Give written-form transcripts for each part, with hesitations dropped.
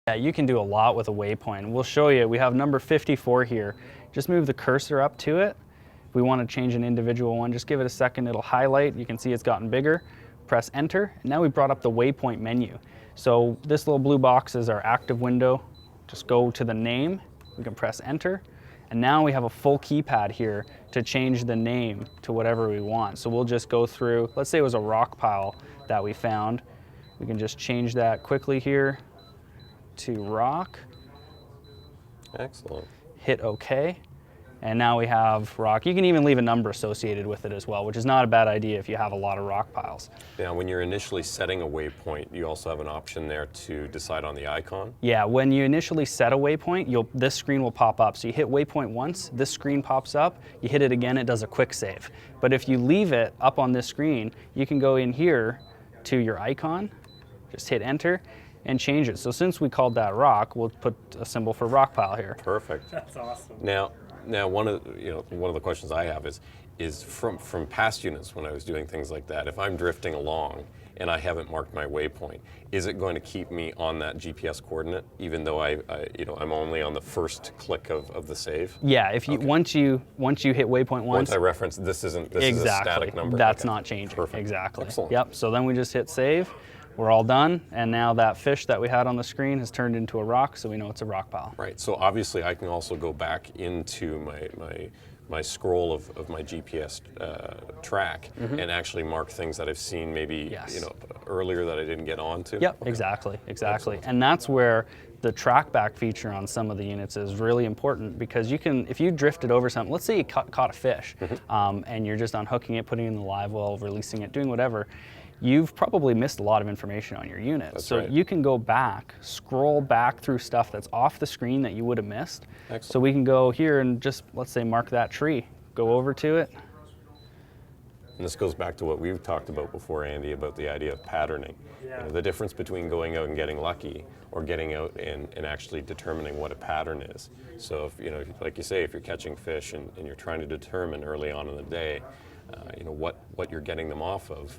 Yeah, you can do a lot with a waypoint. We'll show you. We have number 54 here. Just move the cursor up to it. If we want to change an individual one, just give it a second. It'll highlight. You can see it's gotten bigger. Press enter. And now we brought up the waypoint menu. So this little blue box is our active window. Just go to the name. We can press enter. And now we have a full keypad here to change the name to whatever we want. So we'll just go through, let's say it was a rock pile that we found. We can just change that quickly here to rock. Excellent. Hit OK. And now we have rock. You can even leave a number associated with it as well, which is not a bad idea if you have a lot of rock piles. Now, when you're initially setting a waypoint, you also have an option there to decide on the icon? Yeah, when you initially set a waypoint, this screen will pop up. So you hit waypoint once, this screen pops up. You hit it again, it does a quick save. But if you leave it up on this screen, you can go in here to your icon, just hit enter, and change it. So since we called that rock, we'll put a symbol for rock pile here. Perfect. That's awesome. Now, one of the questions I have is from past units when I was doing things like that. If I'm drifting along and I haven't marked my waypoint, is it going to keep me on that GPS coordinate even though I'm only on the first click of the save? Yeah, if you once you hit waypoint once I reference this is a static number. That's not changing. Perfect. Exactly. Excellent. Yep. So then we just hit save. We're all done, and now that fish that we had on the screen has turned into a rock, so we know it's a rock pile. Right, so obviously I can also go back into my scroll of my GPS track and actually mark things that I've seen maybe earlier that I didn't get onto. Yep, okay. exactly. Excellent. And that's where the track back feature on some of the units is really important, because you can, if you drifted over something, let's say you caught a fish and you're just unhooking it, putting it in the live well, releasing it, doing whatever, you've probably missed a lot of information on your unit. That's so right. you can go back, scroll back through stuff that's off the screen that you would have missed. Excellent. So we can go here and just, let's say, mark that tree, go over to it. And this goes back to what we've talked about before, Andy, about the idea of patterning. Yeah. The difference between going out and getting lucky or getting out and actually determining what a pattern is. So if, like you say, if you're catching fish and you're trying to determine early on in the day, what you're getting them off of,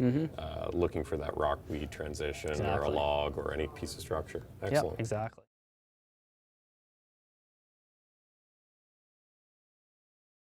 looking for that rock weed transition or a log or any piece of structure. Excellent. Yep, exactly.